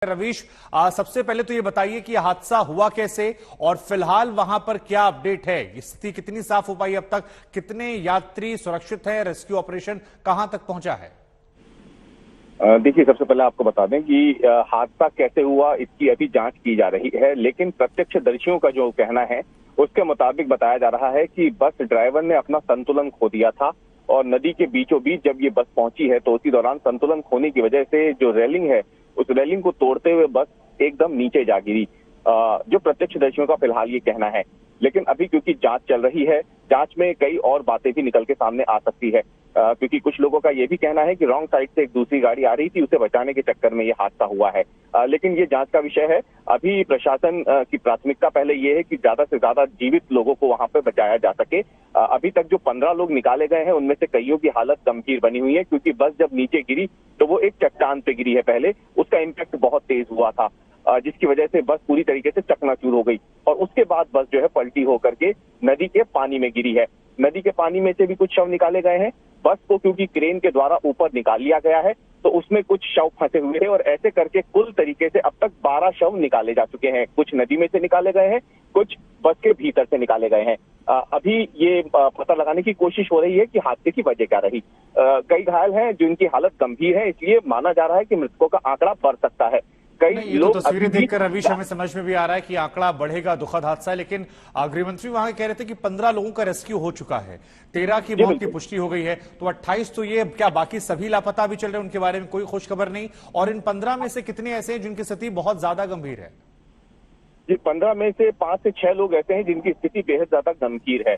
रवीश, सबसे पहले तो ये बताइए कि हादसा हुआ कैसे और फिलहाल वहां पर क्या अपडेट है। स्थिति कितनी साफ हो पाई अब तक, कितने यात्री सुरक्षित हैं, रेस्क्यू ऑपरेशन कहां तक पहुंचा है? देखिए, सबसे पहले आपको बता दें कि हादसा कैसे हुआ इसकी अभी जांच की जा रही है, लेकिन प्रत्यक्षदर्शियों का जो कहना है उसके मुताबिक बताया जा रहा है कि बस ड्राइवर ने अपना संतुलन खो दिया था और नदी के बीचों बीच जब ये बस पहुंची है तो उसी दौरान संतुलन खोने की वजह से जो रेलिंग है उस रेलिंग को तोड़ते हुए बस एकदम नीचे जा गिरी। जो प्रत्यक्षदर्शियों का फिलहाल ये कहना है, लेकिन अभी क्योंकि जांच चल रही है, जांच में कई और बातें भी निकल के सामने आ सकती है, क्योंकि कुछ लोगों का ये भी कहना है कि रॉन्ग साइड से एक दूसरी गाड़ी आ रही थी, उसे बचाने के चक्कर में ये हादसा हुआ है। लेकिन ये जांच का विषय है। अभी प्रशासन की प्राथमिकता पहले ये है कि ज्यादा से ज्यादा जीवित लोगों को वहां पे बचाया जा सके। अभी तक जो 15 लोग निकाले गए हैं उनमें से कईयों की हालत गंभीर बनी हुई है, क्योंकि बस जब नीचे गिरी तो वो एक चट्टान पे गिरी है पहले, उसका इम्पैक्ट बहुत तेज हुआ था, जिसकी वजह से बस पूरी तरीके से चकनाचूर हो गई और उसके बाद बस जो है पलटी होकर के नदी के पानी में गिरी है। नदी के पानी में से भी कुछ शव निकाले गए हैं। बस को क्योंकि क्रेन के द्वारा ऊपर निकाल लिया गया है तो उसमें कुछ शव फंसे हुए हैं और ऐसे करके कुल तरीके से अब तक 12 शव निकाले जा चुके हैं। कुछ नदी में से निकाले गए हैं, कुछ बस के भीतर से निकाले गए हैं। अभी ये पता लगाने की कोशिश हो रही है कि हादसे की वजह क्या रही। कई घायल हैं जिनकी हालत गंभीर है, इसलिए माना जा रहा है कि मृतकों का आंकड़ा बढ़ सकता है। ये तो तस्वीरें देखकर रवीश हमें समझ में भी आ रहा है कि आंकड़ा बढ़ेगा, दुखद हादसा है। लेकिन गृहमंत्री वहां कह रहे थे कि 15 लोगों का रेस्क्यू हो चुका है, 13 की मौत की पुष्टि हो गई है, तो 28 तो ये क्या बाकी सभी लापता भी चल रहे हैं, उनके बारे में कोई खुशखबर नहीं? और इन 15 में से कितने ऐसे हैं जिनकी स्थिति बहुत ज्यादा गंभीर है? जी, 15 में से 5 से 6 लोग ऐसे हैं जिनकी स्थिति बेहद ज्यादा गंभीर है।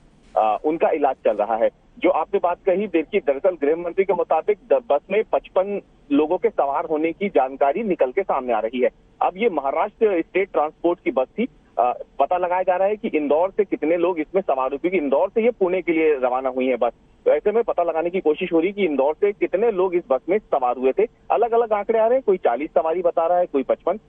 उनका इलाज चल रहा है। जो आपने बात कही, देखिए दरअसल गृह मंत्री के मुताबिक बस में 55 लोगों के सवार होने की जानकारी निकल के सामने आ रही है। अब ये महाराष्ट्र स्टेट ट्रांसपोर्ट की बस थी। पता लगाया जा रहा है कि इंदौर से कितने लोग इसमें सवार हुए, क्योंकि इंदौर से ये पुणे के लिए रवाना हुई है बस। तो ऐसे में पता लगाने की कोशिश हो रही है कि इंदौर से कितने लोग इस बस में सवार हुए थे। अलग अलग आंकड़े आ रहे हैं, कोई 40 सवारी बता रहा है, कोई 55।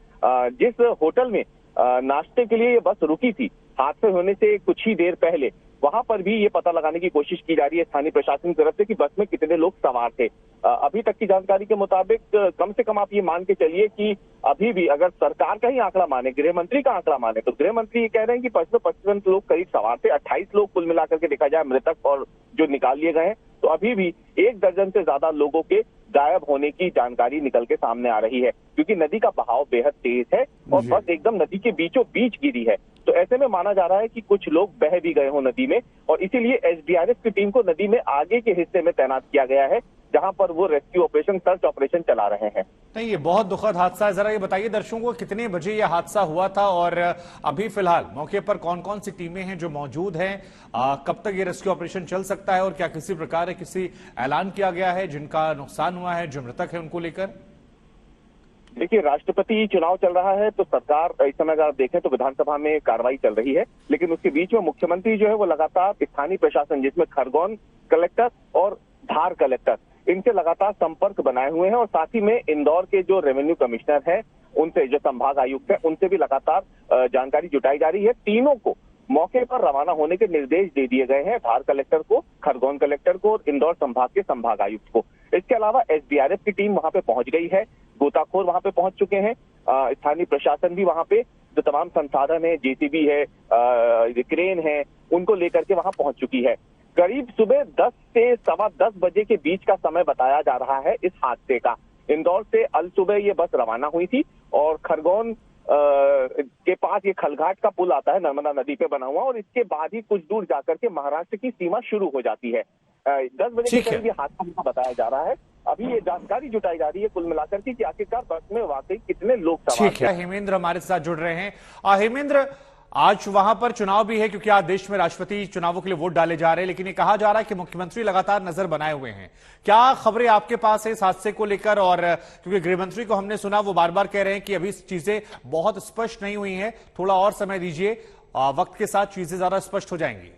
जिस होटल में नाश्ते के लिए ये बस रुकी थी हादसे होने से कुछ ही देर पहले, वहां पर भी ये पता लगाने की कोशिश की जा रही है स्थानीय प्रशासन की तरफ से कि बस में कितने लोग सवार थे। अभी तक की जानकारी के मुताबिक कम से कम आप ये मान के चलिए कि अभी भी अगर सरकार का ही आंकड़ा माने, गृह मंत्री का आंकड़ा माने, तो गृह मंत्री ये कह रहे हैं कि 55 लोग करीब सवार थे। 28 लोग कुल मिलाकर के देखा जाए मृतक और जो निकाल लिए गए हैं, तो अभी भी 1 दर्जन से ज्यादा लोगों के गायब होने की जानकारी निकल के सामने आ रही है, क्योंकि नदी का बहाव बेहद तेज है और बस एकदम नदी के बीचों बीच गिरी है। तो ऐसे में माना जा रहा है कि कुछ लोग बह भी गए हों नदी में, और इसीलिए एसडीआरएफ की टीम को नदी में आगे के हिस्से में तैनात किया गया है, जहां पर वो रेस्क्यू ऑपरेशन, सर्च ऑपरेशन चला रहे हैं। नहीं, ये बहुत दुखद हादसा है। जरा ये बताइए दर्शकों को कितने बजे ये हादसा हुआ था और अभी फिलहाल मौके पर कौन कौन सी टीमें हैं जो मौजूद हैं, कब तक ये रेस्क्यू ऑपरेशन चल सकता है और क्या किसी प्रकार किसी ऐलान किया गया है जिनका नुकसान हुआ है, जो मृतक है उनको लेकर? देखिए, राष्ट्रपति चुनाव चल रहा है तो सरकार इस समय अगर आप देखें तो विधानसभा में कार्रवाई चल रही है, लेकिन उसके बीच में मुख्यमंत्री जो है वो लगातार स्थानीय प्रशासन, जिसमें खरगोन कलेक्टर और धार कलेक्टर, इनसे लगातार संपर्क बनाए हुए हैं और साथ ही में इंदौर के जो रेवेन्यू कमिश्नर हैं उनसे, जो संभाग आयुक्त है, उनसे भी लगातार जानकारी जुटाई जा रही है। तीनों को मौके पर रवाना होने के निर्देश दे दिए गए हैं, धार कलेक्टर को, खरगोन कलेक्टर को और इंदौर संभाग के संभाग आयुक्त को। इसके अलावा एसडीआरएफ की टीम वहां पे पहुंच गई है, गोताखोर वहां पे पहुंच चुके हैं, स्थानीय प्रशासन भी वहां पे जो तमाम संसाधन है, जेसीबी है, क्रेन है, उनको लेकर के वहां पहुंच चुकी है। करीब सुबह 10 से सवा 10 बजे के बीच का समय बताया जा रहा है इस हादसे का। इंदौर से अल सुबह ये बस रवाना हुई थी और खरगोन के पास ये खलघाट का पुल आता है, नर्मदा नदी पे बना हुआ, और इसके बाद ही कुछ दूर जाकर के महाराष्ट्र की सीमा शुरू हो जाती है। 10 बजे के करीब ये हादसा बताया जा रहा है। अभी ये जानकारी जुटाई जा रही है कुल मिलाकर के कि आखिरकार बस में वाकई कितने लोग सवार थे। हेमेंद्र हमारे साथ जुड़ रहे हैं। हेमेंद्र, आज वहां पर चुनाव भी है क्योंकि आज देश में राष्ट्रपति चुनावों के लिए वोट डाले जा रहे हैं, लेकिन ये कहा जा रहा है कि मुख्यमंत्री लगातार नजर बनाए हुए हैं। क्या खबरें आपके पास है इस हादसे को लेकर? और क्योंकि गृहमंत्री को हमने सुना, वो बार बार कह रहे हैं कि अभी चीजें बहुत स्पष्ट नहीं हुई हैं, थोड़ा और समय दीजिए, वक्त के साथ चीजें ज्यादा स्पष्ट हो जाएंगी।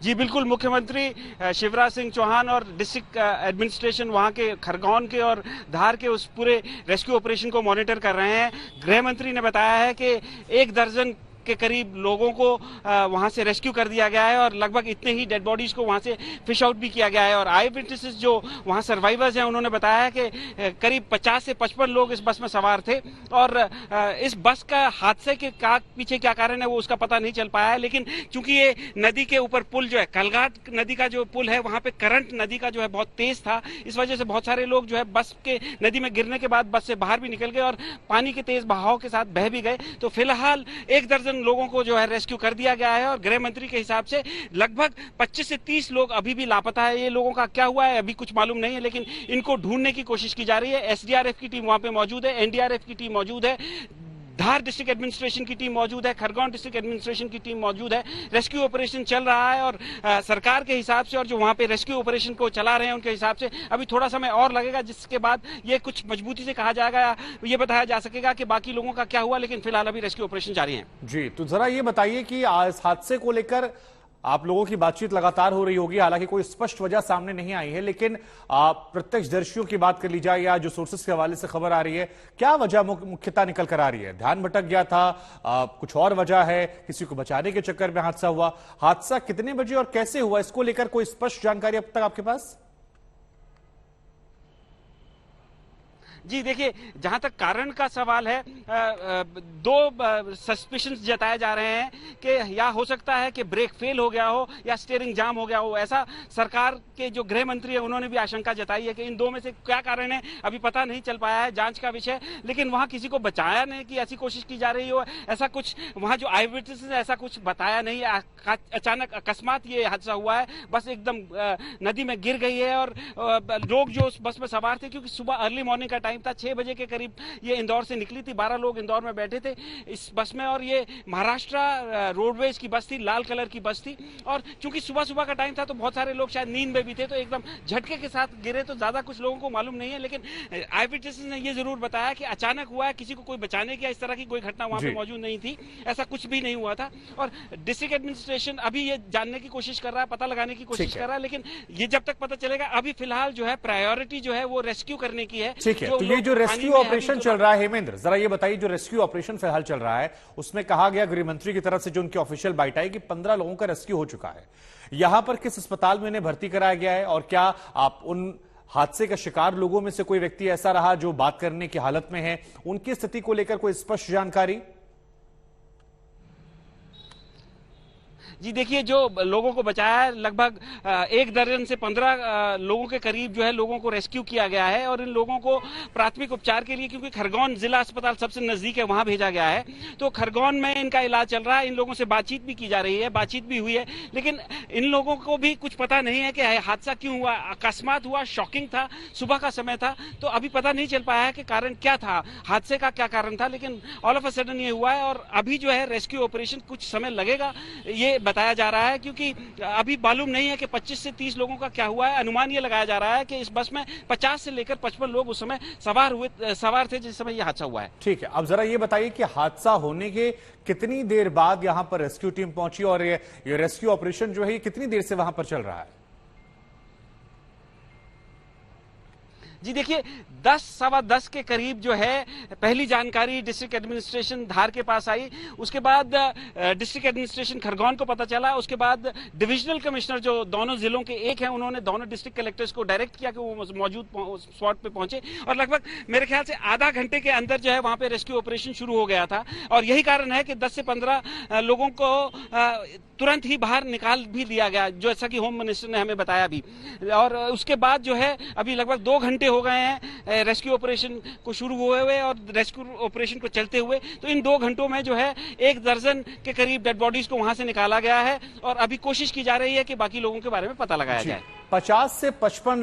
जी बिल्कुल, मुख्यमंत्री शिवराज सिंह चौहान और डिस्ट्रिक्ट एडमिनिस्ट्रेशन वहां के खरगोन के और धार के उस पूरे रेस्क्यू ऑपरेशन को मॉनिटर कर रहे हैं। गृह मंत्री ने बताया है कि 1 दर्जन के करीब लोगों को वहां से रेस्क्यू कर दिया गया है और लगभग इतने ही डेड बॉडीज को वहां से फिश आउट भी किया गया है। और आई विटनेसेस जो वहां सर्वाइवर्स हैं उन्होंने बताया है कि करीब 50 से 55 लोग इस बस में सवार थे और इस बस का हादसे के पीछे क्या कारण है वो उसका पता नहीं चल पाया है। लेकिन चूंकि ये नदी के ऊपर पुल जो है, कलघाट नदी का जो पुल है, वहां पे करंट नदी का जो है बहुत तेज था, इस वजह से बहुत सारे लोग जो है बस के नदी में गिरने के बाद बस से बाहर भी निकल गए और पानी के तेज बहाव के साथ बह भी गए। तो फिलहाल 1 दर्जन लोगों को जो है रेस्क्यू कर दिया गया है और गृह मंत्री के हिसाब से लगभग 25 से 30 लोग अभी भी लापता है। ये लोगों का क्या हुआ है अभी कुछ मालूम नहीं है, लेकिन इनको ढूंढने की कोशिश की जा रही है। एसडीआरएफ की टीम वहां पे मौजूद है, एनडीआरएफ की टीम मौजूद है, धार डिस्ट्रिक्ट एडमिनिस्ट्रेशन की टीम मौजूद है, खरगोन डिस्ट्रिक्ट एडमिनिस्ट्रेशन की टीम मौजूद है। रेस्क्यू ऑपरेशन चल रहा है और सरकार के हिसाब से और जो वहां पे रेस्क्यू ऑपरेशन को चला रहे हैं उनके हिसाब से अभी थोड़ा समय और लगेगा, जिसके बाद ये कुछ मजबूती से कहा जाएगा, ये बताया जा सकेगा कि बाकी लोगों का क्या हुआ। लेकिन फिलहाल अभी रेस्क्यू ऑपरेशन जारी है। जी, तो जरा ये बताइए कि इस हादसे को लेकर आप लोगों की बातचीत लगातार हो रही होगी, हालांकि कोई स्पष्ट वजह सामने नहीं आई है, लेकिन प्रत्यक्षदर्शियों की बात कर ली जाए या जो सोर्सेस के हवाले से खबर आ रही है, क्या वजह मुख्यतः निकल कर आ रही है? ध्यान भटक गया था, कुछ और वजह है, किसी को बचाने के चक्कर में हादसा हुआ? हादसा कितने बजे और कैसे हुआ, इसको लेकर कोई स्पष्ट जानकारी अब तक आपके पास? जी देखिए, जहां तक कारण का सवाल है, 2 सस्पिशंस जताए जा रहे हैं कि या हो सकता है कि ब्रेक फेल हो गया हो या स्टीयरिंग जाम हो गया हो। ऐसा सरकार के जो गृह मंत्री है उन्होंने भी आशंका जताई है कि इन 2 में से क्या कारण है अभी पता नहीं चल पाया है, जांच का विषय। लेकिन वहां किसी को बचाया नहीं की ऐसी कोशिश की जा रही हो, ऐसा कुछ वहां जो आई विटनेसेस है ऐसा कुछ बताया नहीं है। अचानक अकस्मात ये हादसा हुआ है, बस एकदम नदी में गिर गई है और लोग जो उस बस में सवार थे, क्योंकि सुबह अर्ली मॉर्निंग का टाइम था, 6 बजे के करीब ये इंदौर से निकली थी, 12 लोग इंदौर में बैठे थे इस बस में और ये महाराष्ट्र रोडवेज की बस थी, लाल कलर की बस थी। और चूंकि सुबह सुबह का टाइम था तो बहुत सारे लोग शायद नींद में भी थे, तो एकदम झटके के साथ गिरे, तो ज्यादा कुछ लोगों को मालूम नहीं है। लेकिन आई विटनेसेस ने ये जरूर बताया कि अचानक हुआ है, किसी को कोई बचाने की इस तरह की कोई घटना वहां पे मौजूद नहीं थी, ऐसा कुछ भी नहीं हुआ था। और डिस्ट्रिक्ट एडमिनिस्ट्रेशन अभी ये जानने की कोशिश कर रहा है, पता लगाने की कोशिश कर रहा है, लेकिन ये जब तक पता चलेगा, अभी फिलहाल जो है प्रायोरिटी जो है वो रेस्क्यू करने की है। ठीक है, तो ये जो रेस्क्यू ऑपरेशन चल रहा है, हेमेंद्र जरा ये बताइए, जो रेस्क्यू ऑपरेशन फिलहाल चल रहा है उसमें कहा गया गृह मंत्री की तरफ से, जो उनकी ऑफिशियल बाइट आई, कि 15 लोगों का रेस्क्यू हो चुका है। यहां पर किस अस्पताल में उन्हें भर्ती कराया गया है और क्या आप उन हादसे का शिकार लोगों में से कोई व्यक्ति ऐसा रहा जो बात करने की हालत में है, उनकी स्थिति को लेकर कोई स्पष्ट जानकारी? जी देखिए, जो लोगों को बचाया है लगभग 1 दर्जन से 15 लोगों के करीब जो है लोगों को रेस्क्यू किया गया है और इन लोगों को प्राथमिक उपचार के लिए, क्योंकि खरगोन जिला अस्पताल सबसे नजदीक है, वहां भेजा गया है। तो खरगोन में इनका इलाज चल रहा है। इन लोगों से बातचीत भी की जा रही है, बातचीत भी हुई है, लेकिन इन लोगों को भी कुछ पता नहीं है कि हादसा क्यों हुआ, अकस्मात हुआ, शॉकिंग था, सुबह का समय था, तो अभी पता नहीं चल पाया है कि कारण क्या था, हादसे का क्या कारण था। लेकिन ऑल ऑफ अ सडन ये हुआ है और अभी जो है रेस्क्यू ऑपरेशन कुछ समय लगेगा ये बताया जा रहा है, क्योंकि अभी मालूम नहीं है कि 25 से 30 लोगों का क्या हुआ है। अनुमान ये लगाया जा रहा है कि इस बस में 50 से लेकर 55 लोग उस समय सवार थे जिस समय यह हादसा हुआ है। ठीक है, अब जरा ये बताइए कि हादसा होने के कितनी देर बाद यहां पर रेस्क्यू टीम पहुंची और ये रेस्क्यू ऑपरेशन जो है ये कितनी देर से वहां पर चल रहा है? जी देखिए, 10 सवा 10 के करीब जो है पहली जानकारी डिस्ट्रिक्ट एडमिनिस्ट्रेशन धार के पास आई, उसके बाद डिस्ट्रिक्ट एडमिनिस्ट्रेशन खरगोन को पता चला, उसके बाद डिविजनल कमिश्नर जो दोनों जिलों के एक हैं उन्होंने दोनों डिस्ट्रिक्ट कलेक्टर्स को डायरेक्ट किया कि वो मौजूद स्पॉट पे पहुंचे और लगभग मेरे ख्याल से आधा घंटे के अंदर जो है वहां पे रेस्क्यू ऑपरेशन शुरू हो गया था। और यही कारण है कि 10 से 15 लोगों को तुरंत ही बाहर निकाल भी दिया गया, जैसा कि होम मिनिस्टर ने हमें बताया भी। और उसके बाद जो है अभी लगभग 2 घंटे हो गए हैं रेस्क्यू ऑपरेशन को शुरू हुए हुए और रेस्क्यू ऑपरेशन को चलते हुए। तो इन 2 घंटों में जो है 1 दर्जन के करीब डेड बॉडीज को वहां से निकाला गया है और अभी कोशिश की जा रही है कि बाकी लोगों के बारे में पता लगाया जाए। 50 से 55